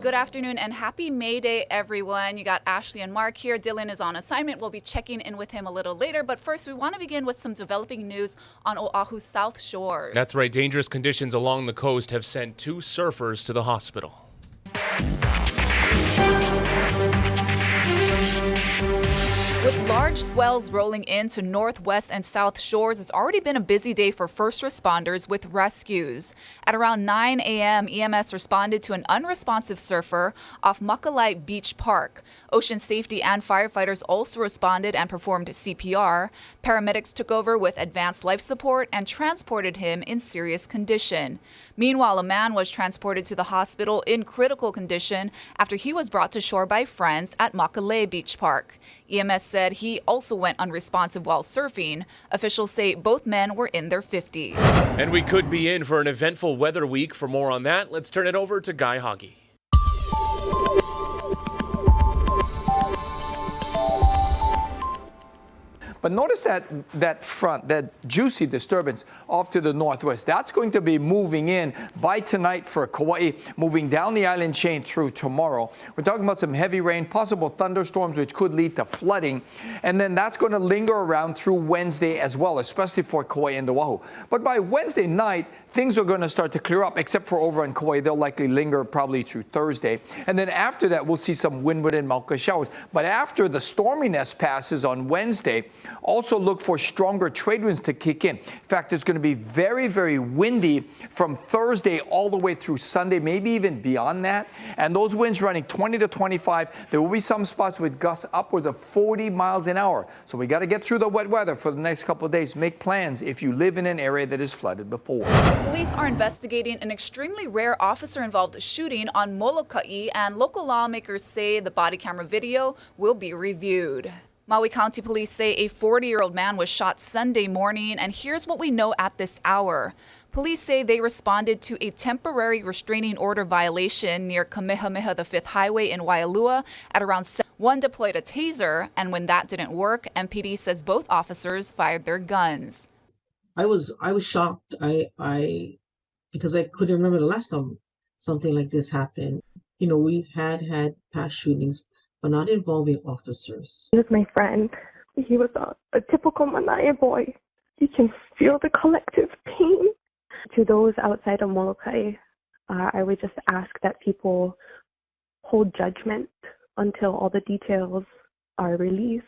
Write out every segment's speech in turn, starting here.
good afternoon and happy May Day, everyone. You got Ashley and Mark here. Dylan is on assignment. We'll be checking in with him a little later. But first, we want to begin with some developing news on Oahu's South Shores. That's right. Dangerous conditions along the coast have sent 2 surfers to the hospital. With large swells rolling into northwest and south shores, it's already been a busy day for first responders with rescues. At around 9 a.m., EMS responded to an unresponsive surfer off Molokai Beach Park. Ocean safety and firefighters also responded and performed CPR. Paramedics took over with advanced life support and transported him in serious condition. Meanwhile, a man was transported to the hospital in critical condition after he was brought to shore by friends at Molokai Beach Park. EMS said he also went unresponsive while surfing. Officials say both men were in their 50s. And we could be in for an eventful weather week. For more on that, let's turn it over to Guy Hoggy. But notice that front, that juicy disturbance off to the northwest. That's going to be moving in by tonight for Kauai, moving down the island chain through tomorrow. We're talking about some heavy rain, possible thunderstorms, which could lead to flooding. And then that's going to linger around through Wednesday as well, especially for Kauai and Oahu. But by Wednesday night, things are going to start to clear up, except for over in Kauai. They'll likely linger probably through Thursday. And then after that, we'll see some windward and Mauka showers. But after the storminess passes on Wednesday, also look for stronger trade winds to kick in. In fact, it's going to be very, very windy from Thursday all the way through Sunday, maybe even beyond that. And those winds running 20 to 25. There will be some spots with gusts upwards of 40 miles an hour. So we got to get through the wet weather for the next couple of days. Make plans if you live in an area that is flooded before. Police are investigating an extremely rare officer-involved shooting on Molokai, and local lawmakers say the body camera video will be reviewed. Maui County Police say a 40-year-old man was shot Sunday morning, and here's what we know at this hour. Police say they responded to a temporary restraining order violation near Kamehameha the 5th Highway in Waialua at around 7. One deployed a taser, and when that didn't work, MPD says both officers fired their guns. I was shocked. I because I couldn't remember the last time something like this happened. You know, we've had past shootings, but not involving officers. He was my friend. He was a typical Manaia boy. You can feel the collective pain. To those outside of Molokai, I would just ask that people hold judgment until all the details are released.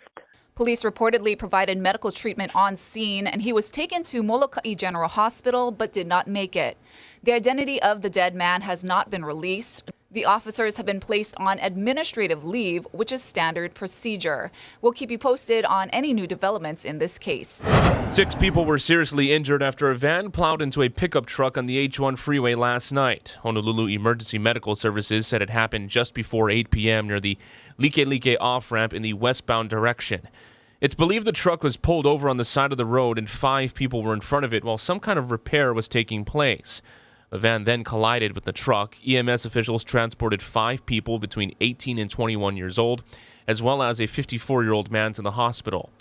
Police reportedly provided medical treatment on scene, and he was taken to Molokai General Hospital but did not make it. The identity of the dead man has not been released. The officers have been placed on administrative leave, which is standard procedure. We'll keep you posted on any new developments in this case. 6 people were seriously injured after a van plowed into a pickup truck on the H1 freeway last night. Honolulu Emergency Medical Services said it happened just before 8 p.m. near the Like off-ramp in the westbound direction. It's believed the truck was pulled over on the side of the road and 5 people were in front of it while some kind of repair was taking place. The van then collided with the truck. EMS officials transported 5 people between 18 and 21 years old, as well as a 54-year-old man to the hospital.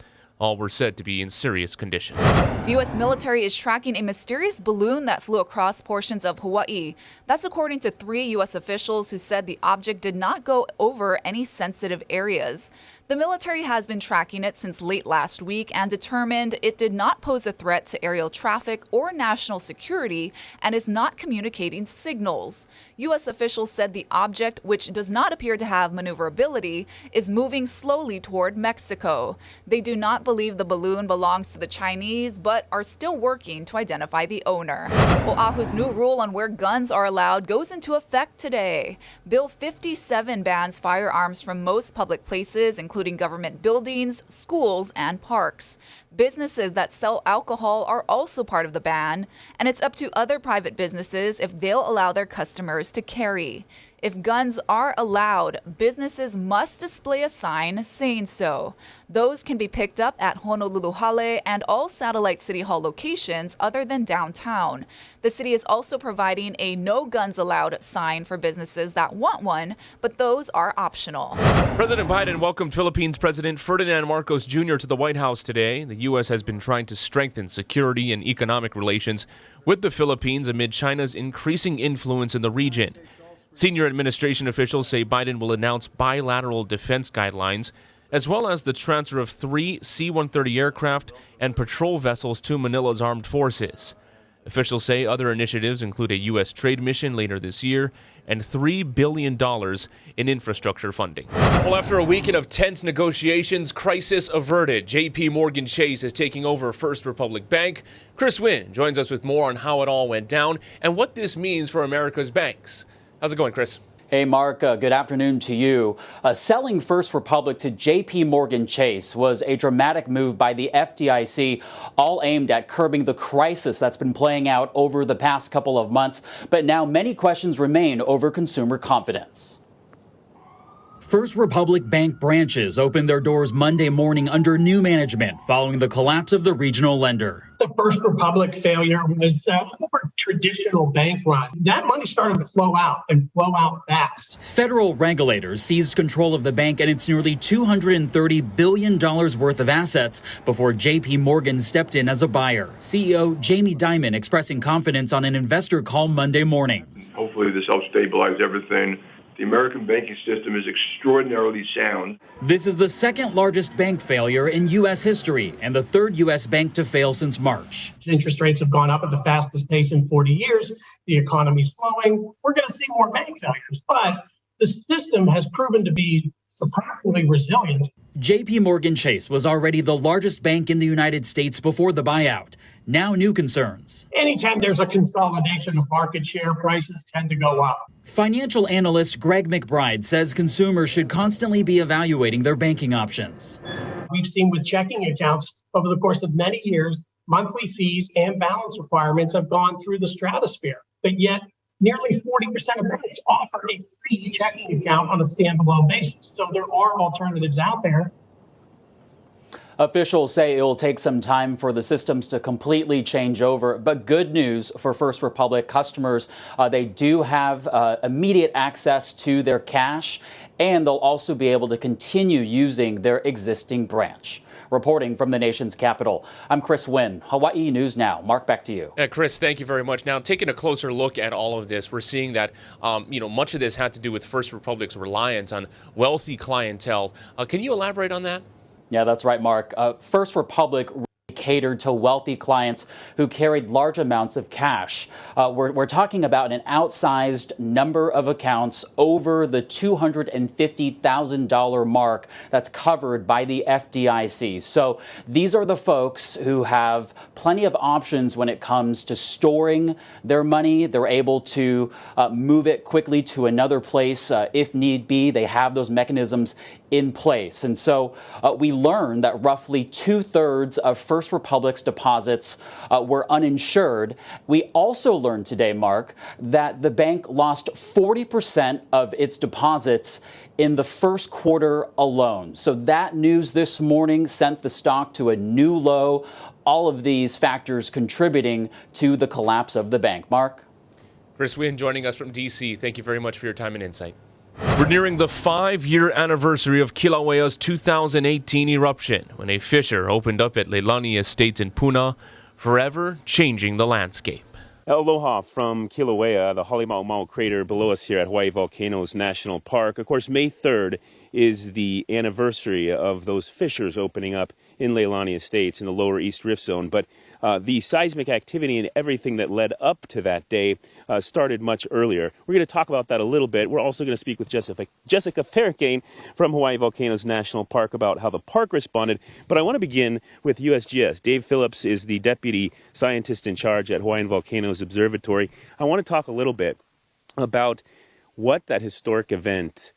All were said to be in serious condition. The U.S. military is tracking a mysterious balloon that flew across portions of Hawaii. That's according to 3 U.S. officials who said the object did not go over any sensitive areas. The military has been tracking it since late last week and determined it did not pose a threat to aerial traffic or national security and is not communicating signals. U.S. officials said the object, which does not appear to have maneuverability, is moving slowly toward Mexico. They do not believe the balloon belongs to the Chinese, but are still working to identify the owner. Oahu's new rule on where guns are allowed goes into effect today. Bill 57 bans firearms from most public places, including government buildings, schools, and parks. Businesses that sell alcohol are also part of the ban, and it's up to other private businesses if they'll allow their customers to carry. If guns are allowed, businesses must display a sign saying so. Those can be picked up at Honolulu Hale and all satellite City Hall locations other than downtown. The city is also providing a no guns allowed sign for businesses that want one, but those are optional. President Biden welcomed Philippines President Ferdinand Marcos Jr. to the White House today. The U.S. has been trying to strengthen security and economic relations with the Philippines amid China's increasing influence in the region. Senior administration officials say Biden will announce bilateral defense guidelines, as well as the transfer of 3 C-130 aircraft and patrol vessels to Manila's armed forces. Officials say other initiatives include a U.S. trade mission later this year and $3 billion in infrastructure funding. Well, after a weekend of tense negotiations, crisis averted. J.P. Morgan Chase is taking over First Republic Bank. Chris Wynn joins us with more on how it all went down and what this means for America's banks. How's it going, Chris? Hey, Mark, good afternoon to you. Selling First Republic to J.P. Morgan Chase was a dramatic move by the FDIC, all aimed at curbing the crisis that's been playing out over the past couple of months. But now many questions remain over consumer confidence. First Republic Bank branches opened their doors Monday morning under new management following the collapse of the regional lender. The First Republic failure was a more traditional bank run. That money started to flow out and flow out fast. Federal regulators seized control of the bank and its nearly $230 billion worth of assets before J.P. Morgan stepped in as a buyer. CEO Jamie Dimon expressing confidence on an investor call Monday morning. Hopefully this helps stabilize everything. The American banking system is extraordinarily sound. This is the second largest bank failure in U.S. history and the third U.S. bank to fail since March. Interest rates have gone up at the fastest pace in 40 years. The economy's slowing. We're going to see more bank failures, but the system has proven to be surprisingly resilient. J.P. Morgan Chase was already the largest bank in the United States before the buyout. Now new concerns. Anytime there's a consolidation of market share, prices tend to go up. Financial analyst Greg McBride says consumers should constantly be evaluating their banking options. We've seen with checking accounts over the course of many years, monthly fees and balance requirements have gone through the stratosphere, but yet nearly 40% of banks offer a free checking account on a standalone basis. So there are alternatives out there. Officials say it will take some time for the systems to completely change over, but good news for First Republic customers. They do have immediate access to their cash, and they'll also be able to continue using their existing branch. Reporting from the nation's capital, I'm Chris Wynn, Hawaii News Now. Mark, back to you. Chris, thank you very much. Now, taking a closer look at all of this, we're seeing that, much of this had to do with First Republic's reliance on wealthy clientele. Can you elaborate on that? Yeah, that's right, Mark. First Republic catered to wealthy clients who carried large amounts of cash. We're talking about an outsized number of accounts over the $250,000 mark that's covered by the FDIC. So these are the folks who have plenty of options when it comes to storing their money. They're able to move it quickly to another place if need be. They have those mechanisms in place. And so we learned that roughly 2/3 of First Republic's deposits were uninsured. We also learned today, Mark, that the bank lost 40% of its deposits in the first quarter alone. So that news this morning sent the stock to a new low. All of these factors contributing to the collapse of the bank. Mark? Chris Wynn joining us from D.C. Thank you very much for your time and insight. We're nearing the 5-year anniversary of Kilauea's 2018 eruption, when a fissure opened up at Leilani Estates in Puna, forever changing the landscape. Aloha from Kilauea, the Halemaumau crater below us here at Hawaii Volcanoes National Park. Of course, May 3rd is the anniversary of those fissures opening up in Leilani Estates in the lower East Rift Zone. But the seismic activity and everything that led up to that day started much earlier. We're going to talk about that a little bit. We're also going to speak with Jessica Fairgain from Hawaii Volcanoes National Park about how the park responded. But I want to begin with USGS. Dave Phillips is the deputy scientist in charge at Hawaiian Volcanoes Observatory. I want to talk a little bit about what that historic event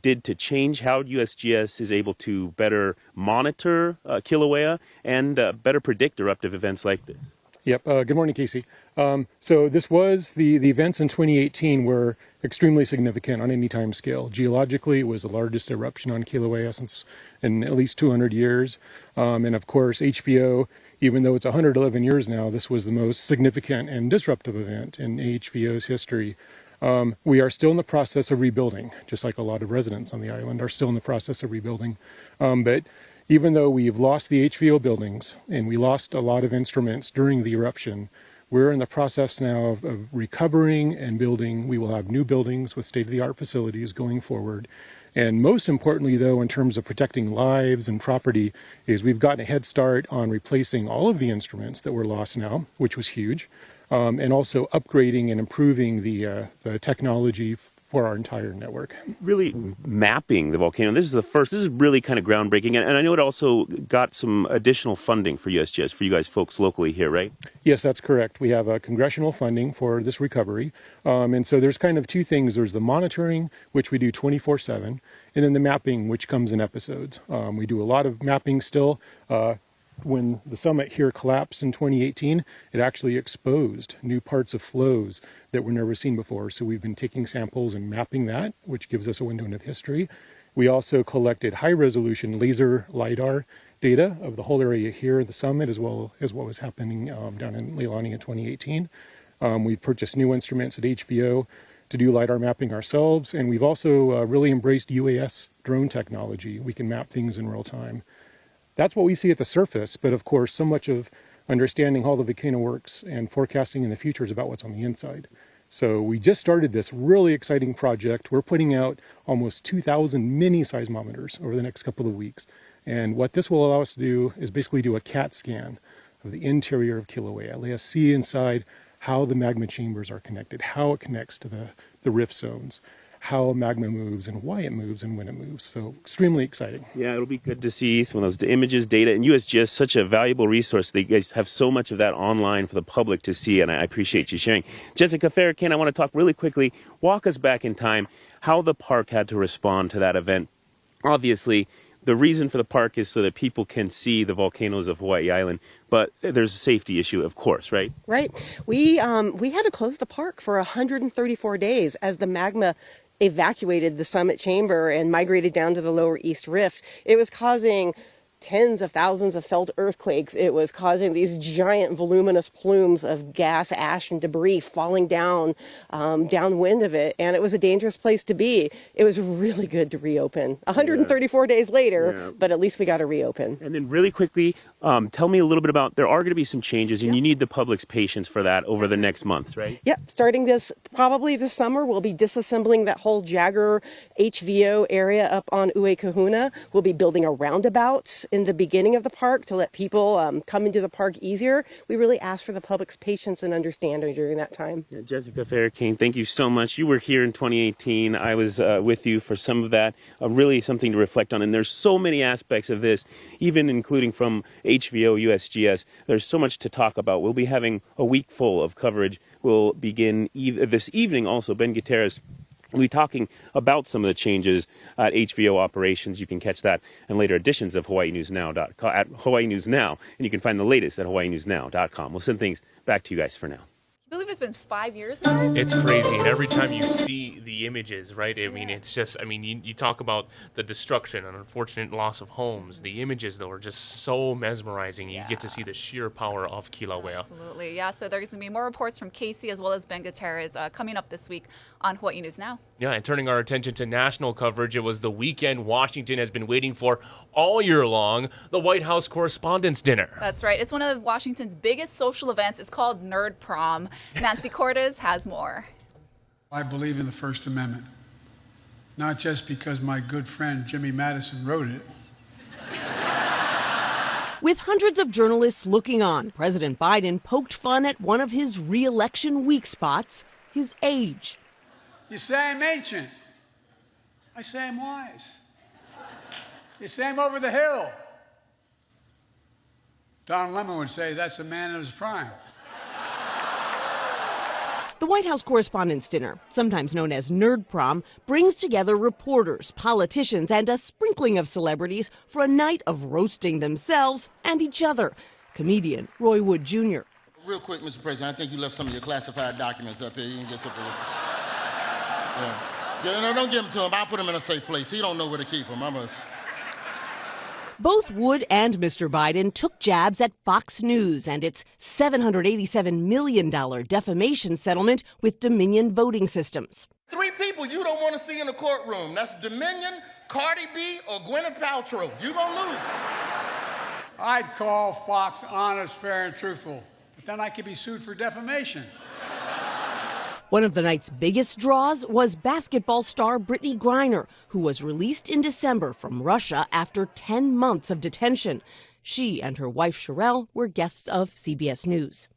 did to change how USGS is able to better monitor Kilauea and better predict eruptive events like this. Yep. Good morning, Casey. So this was the events in 2018 were extremely significant on any time scale. Geologically, it was the largest eruption on Kilauea since in at least 200 years. And of course, HVO, even though it's 111 years now, this was the most significant and disruptive event in HVO's history. We are still in the process of rebuilding, just like a lot of residents on the island are still in the process of rebuilding. But even though we've lost the HVO buildings and we lost a lot of instruments during the eruption, We're in the process now of recovering and building. We will have new buildings with state-of-the-art facilities going forward. And most importantly, though, in terms of protecting lives and property, is we've gotten a head start on replacing all of the instruments that were lost now, which was huge, and also upgrading and improving the technology for our entire network. Really mapping the volcano. This is really kind of groundbreaking. And I know it also got some additional funding for USGS, for you guys folks locally here, right? Yes, that's correct. We have congressional funding for this recovery. And so there's kind of two things. There's the monitoring, which we do 24/7, and then the mapping, which comes in episodes. We do a lot of mapping still. When the summit here collapsed in 2018, it actually exposed new parts of flows that were never seen before. So we've been taking samples and mapping that, which gives us a window into history. We also collected high-resolution laser LiDAR data of the whole area here at the summit, as well as what was happening down in Leilani in 2018. We've purchased new instruments at HVO to do LiDAR mapping ourselves, and we've also really embraced UAS drone technology. We can map things in real time. That's what we see at the surface, but of course, so much of understanding how the volcano works and forecasting in the future is about what's on the inside. So we just started this really exciting project. We're putting out almost 2,000 mini seismometers over the next couple of weeks. And what this will allow us to do is basically do a CAT scan of the interior of Kilauea. Let us see inside how the magma chambers are connected, how it connects to the rift zones, how magma moves and why it moves and when it moves. So extremely exciting. Yeah, it'll be good to see some of those images, data, and USGS, such a valuable resource. That you guys have so much of that online for the public to see, and I appreciate you sharing. Jessica Farrakhan, I want to talk really quickly, walk us back in time, how the park had to respond to that event. Obviously, the reason for the park is so that people can see the volcanoes of Hawaii Island, but there's a safety issue, of course, right? Right. We had to close the park for 134 days as the magma evacuated the summit chamber and migrated down to the lower East Rift. It was causing tens of thousands of felt earthquakes. It was causing these giant voluminous plumes of gas, ash, and debris falling down downwind of it, and it was a dangerous place to be. It was really good to reopen. 134 days later, but at least we got to reopen. And then really quickly, tell me a little bit about, there are going to be some changes, and you need the public's patience for that over the next month, right? Yep, starting probably this summer, we'll be disassembling that whole Jagger HVO area up on Ue Kahuna. We'll be building a roundabout in the beginning of the park to let people come into the park easier. We really ask for the public's patience and understanding during that time. Jessica Farrakhan, thank you so much. You were here in 2018. I was with you for some of that. Really something to reflect on. And there's so many aspects of this, even including from HVO, USGS. There's so much to talk about. We'll be having a week full of coverage. We'll begin this evening also. Ben Gutierrez will be talking about some of the changes at HVO operations. You can catch that in later editions of Hawaii News Now at Hawaii News Now, and you can find the latest at hawaiinewsnow.com. We'll send things back to you guys for now. I believe it's been 5 years now. It's crazy. And every time you see the images, right? I mean, it's just, I mean, you talk about the destruction and unfortunate loss of homes. The images, though, are just so mesmerizing. You get to see the sheer power of Kilauea. Absolutely. Yeah, so there's going to be more reports from Casey as well as Ben Gutierrez coming up this week on Hawaii News Now. Yeah, and turning our attention to national coverage, it was the weekend Washington has been waiting for all year long, the White House Correspondents' Dinner. That's right. It's one of Washington's biggest social events. It's called Nerd Prom. Nancy Cortez has more. I believe in the First Amendment, not just because my good friend Jimmy Madison wrote it. With hundreds of journalists looking on, President Biden poked fun at one of his re-election weak spots, his age. You say I'm ancient. I say I'm wise. You say I'm over the hill. Don Lemon would say that's a man in his prime. The White House Correspondents' Dinner, sometimes known as Nerd Prom, brings together reporters, politicians, and a sprinkling of celebrities for a night of roasting themselves and each other. Comedian Roy Wood Jr. Real quick, Mr. President, I think you left some of your classified documents up here. You can get to the... Yeah, no, don't give them to him. I'll put them in a safe place. He don't know where to keep them. Both Wood and Mr. Biden took jabs at Fox News and its $787 million defamation settlement with Dominion Voting Systems. 3 people you don't want to see in the courtroom. That's Dominion, Cardi B, or Gwyneth Paltrow. You're going to lose. I'd call Fox honest, fair, and truthful. but then I could be sued for defamation. One of the night's biggest draws was basketball star Brittany Griner, who was released in December from Russia after 10 months of detention. She and her wife Sherelle were guests of CBS News.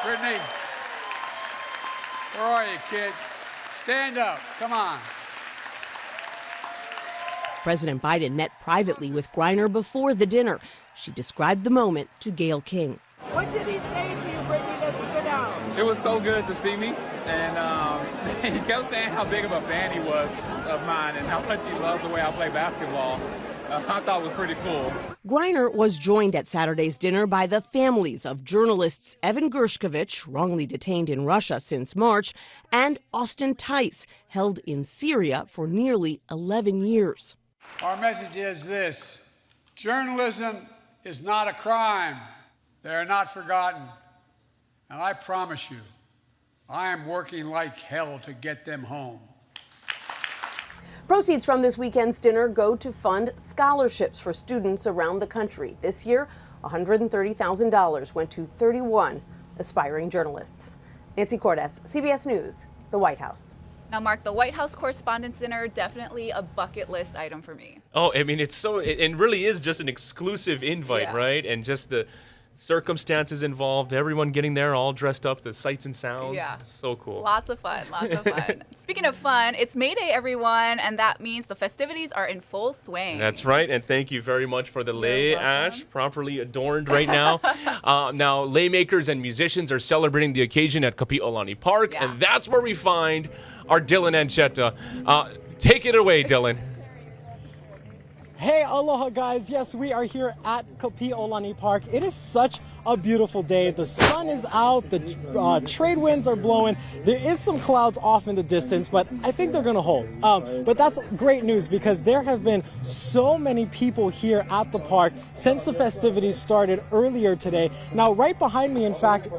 Brittany, where are you, kid? Stand up, come on. President Biden met privately with Griner before the dinner. She described the moment to Gayle King. What did he say to you, Brittany, that stood out? It was so good to see me, and he kept saying how big of a fan he was of mine and how much he loved the way I play basketball. I thought it was pretty cool. Griner was joined at Saturday's dinner by the families of journalists Evan Gershkovich, wrongly detained in Russia since March, and Austin Tice, held in Syria for nearly 11 years. Our message is this: journalism is not a crime. They are not forgotten. And I promise you, I am working like hell to get them home. Proceeds from this weekend's dinner go to fund scholarships for students around the country. This year, $130,000 went to 31 aspiring journalists. Nancy Cordes, CBS News, the White House. Now, Mark, the White House Correspondents' Dinner, definitely a bucket list item for me. Oh, I mean, it really is just an exclusive invite, right? And just the circumstances involved, everyone getting there all dressed up, the sights and sounds. Yeah. So cool. Lots of fun, lots of fun. Speaking of fun, it's May Day, everyone, and that means the festivities are in full swing. That's right, and thank you very much for the lei ash, properly adorned right now. Now, lei makers and musicians are celebrating the occasion at Kapi'olani Park, and that's where we find our Dylan Ancheta. Take it away, Dylan. Hey, aloha guys. Yes, we are here at Kapi'olani Park. It is such a beautiful day. The sun is out, the trade winds are blowing. There is some clouds off in the distance, but I think they're gonna hold. But that's great news because there have been so many people here at the park since the festivities started earlier today. Now, right behind me, in fact,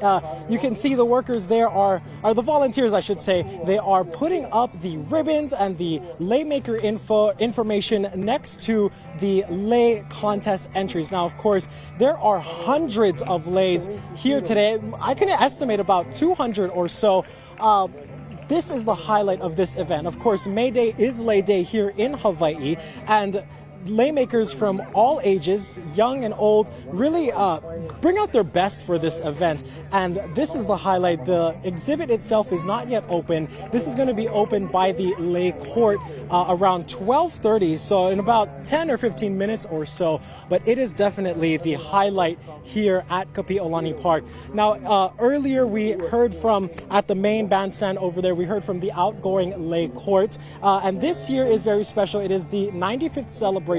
you can see the workers there are the volunteers, I should say. They are putting up the ribbons and the lei maker information next to the lei contest entries. Now, of course, there are hundreds of leis here today. I can estimate about 200 or so. This is the highlight of this event. Of course, May Day is Lei Day here in Hawaii, and lei makers from all ages, young and old, really bring out their best for this event. And this is the highlight. The exhibit itself is not yet open. This is going to be opened by the lei court around 12:30, so in about 10 or 15 minutes or so. But it is definitely the highlight here at Kapi'olani Park. Now, earlier we heard from, at the main bandstand over there, we heard from the outgoing lei court. And this year is very special. It is the 95th celebration,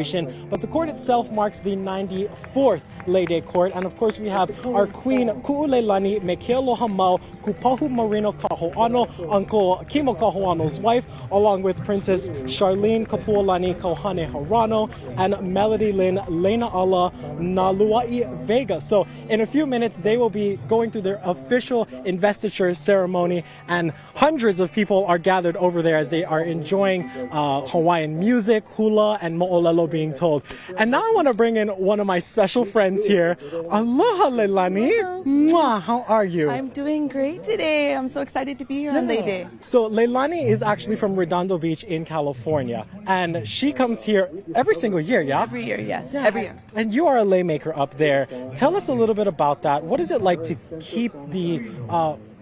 but the court itself marks the 94th Lei Day court. And of course, we have our Queen Ku'uleilani Mekealoha Mau Kupahu Marino Kaho'ano, Uncle Kimo Kaho'ano's wife, along with Princess Charlene Kapuolani Kauhane Harano and Melody Lynn Lena Ala Naluai Vega. So in a few minutes, they will be going through their official investiture ceremony, and hundreds of people are gathered over there as they are enjoying Hawaiian music, hula, and mo'olelo being told. And now I want to bring in one of my special friends here. Aloha, Leilani. Mwah, how are you? I'm doing great today. I'm so excited to be here on Lei Day. So Leilani is actually from Redondo Beach in California, and she comes here every single year, yeah? Every year, yes. Yeah. Every year. And you are a lei maker up there. Tell us a little bit about that. What is it like to keep the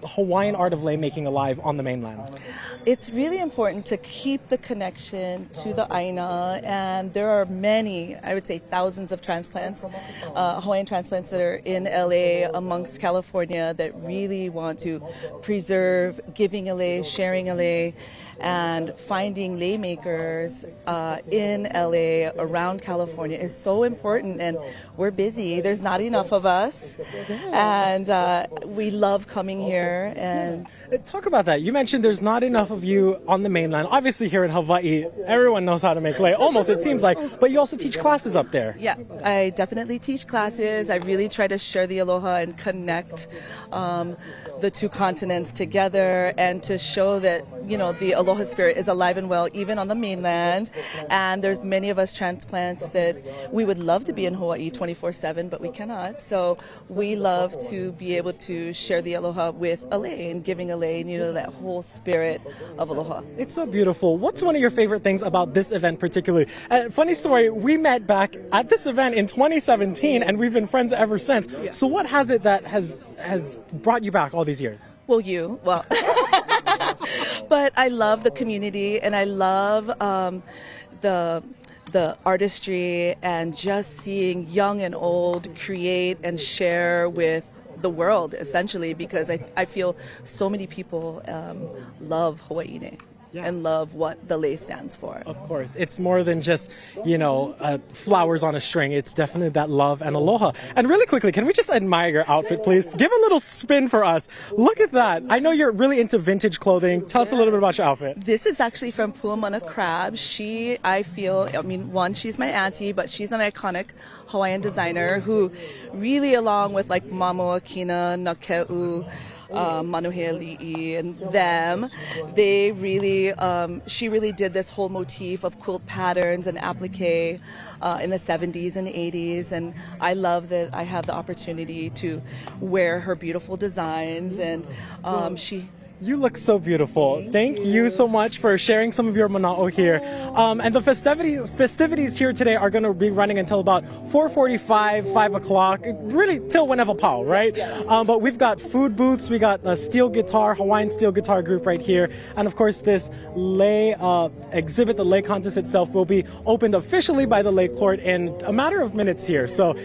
Hawaiian art of lei making alive on the mainland? It's really important to keep the connection to the Aina, and there are many, I would say thousands of transplants, Hawaiian transplants that are in LA amongst California that really want to preserve giving LA, sharing LA, and finding lei makers in LA around California is so important, and we're busy. There's not enough of us, and we love coming here here. And talk about that. You mentioned there's not enough of you on the mainland. Obviously here in Hawaii, everyone knows how to make lei, almost it seems like, but you also teach classes up there. Yeah, I definitely teach classes. I really try to share the aloha and connect the two continents together, and to show that, you know, the aloha spirit is alive and well even on the mainland. And there's many of us transplants that we would love to be in Hawaii 24/7, but we cannot. So we love to be able to share the aloha with a lei and giving a lei, you know, that whole spirit of aloha. It's so beautiful. What's one of your favorite things about this event particularly? Funny story, we met back at this event in 2017 and we've been friends ever since. Yeah. So what has it that has brought you back all these years? Well, but I love the community, and I love the artistry, and just seeing young and old create and share with the world, essentially, because I feel so many people love Hawaii'ne. Yeah. And love what the lei stands for. Of course. It's more than just, you know, flowers on a string. It's definitely that love and aloha. And really quickly, can we just admire your outfit, please? Give a little spin for us. Look at that. I know you're really into vintage clothing. Tell us a little bit about your outfit. This is actually from Puamana Crab. She's my auntie, but she's an iconic Hawaiian designer who really, along with like Mamo Akina, Nakeu, Manuheali'i and them, they really, she really did this whole motif of quilt patterns and applique in the 70s and 80s, and I love that I have the opportunity to wear her beautiful designs, and You look so beautiful. Thank you so much for sharing some of your mana'o here. And the festivities here today are going to be running until about 4:45, 5 o'clock, really till whenever pau, right? But we've got food booths, we got a steel guitar, Hawaiian steel guitar group right here. And of course, this lei exhibit, the lei contest itself, will be opened officially by the lei court in a matter of minutes here. So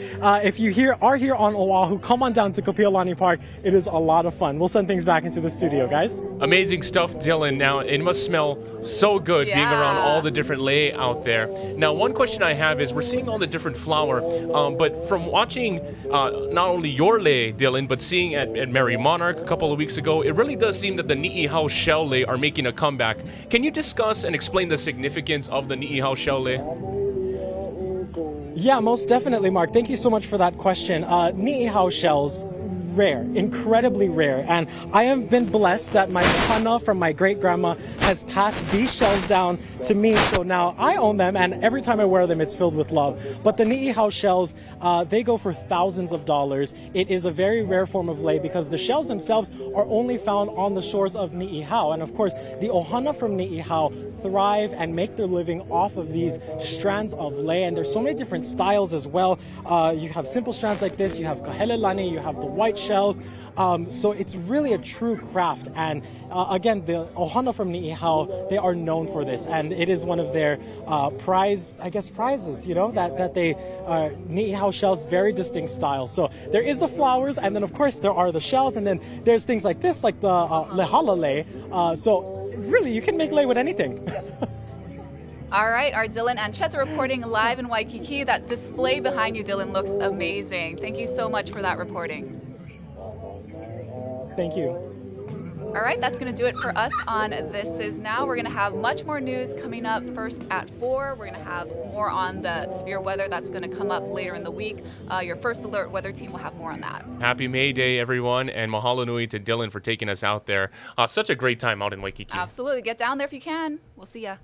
if you are here on Oahu, come on down to Kapiolani Park. It is a lot of fun. We'll send things back into the studio, guys. Amazing stuff, Dylan. Now, it must smell so good being around all the different lei out there. Now, one question I have is, we're seeing all the different flour, but from watching not only your lei, Dylan, but seeing at Mary Monarch a couple of weeks ago, it really does seem that the Ni'ihau shell lei are making a comeback. Can you discuss and explain the significance of the Ni'ihau shell lei? Yeah, most definitely, Mark. Thank you so much for that question. Ni'ihau shells, rare, incredibly rare, and I have been blessed that my hana from my great-grandma has passed these shells down to me, so now I own them, and every time I wear them it's filled with love. But the Ni'ihau shells, they go for thousands of dollars. It is a very rare form of lei because the shells themselves are only found on the shores of Ni'ihau, and of course the ohana from Ni'ihau thrive and make their living off of these strands of lei, and there's so many different styles as well. You have simple strands like this, you have kahelelani, you have the white shells, so it's really a true craft. And again, the ohana from Ni'ihau, they are known for this, and it is one of their prizes, you know, that they Ni'ihau shells, very distinct style. So there is the flowers, and then of course there are the shells, and then there's things like this, like the lehala lei. So really, you can make lei with anything. All right, our Dylan Ancheta reporting live in Waikiki. That display behind you, Dylan, looks amazing. Thank you so much for that reporting. Thank you. All right, that's going to do it for us on This Is Now. We're going to have much more news coming up first at 4. We're going to have more on the severe weather that's going to come up later in the week. Your First Alert weather team will have more on that. Happy May Day, everyone, and mahalo nui to Dylan for taking us out there. Such a great time out in Waikiki. Absolutely. Get down there if you can. We'll see ya.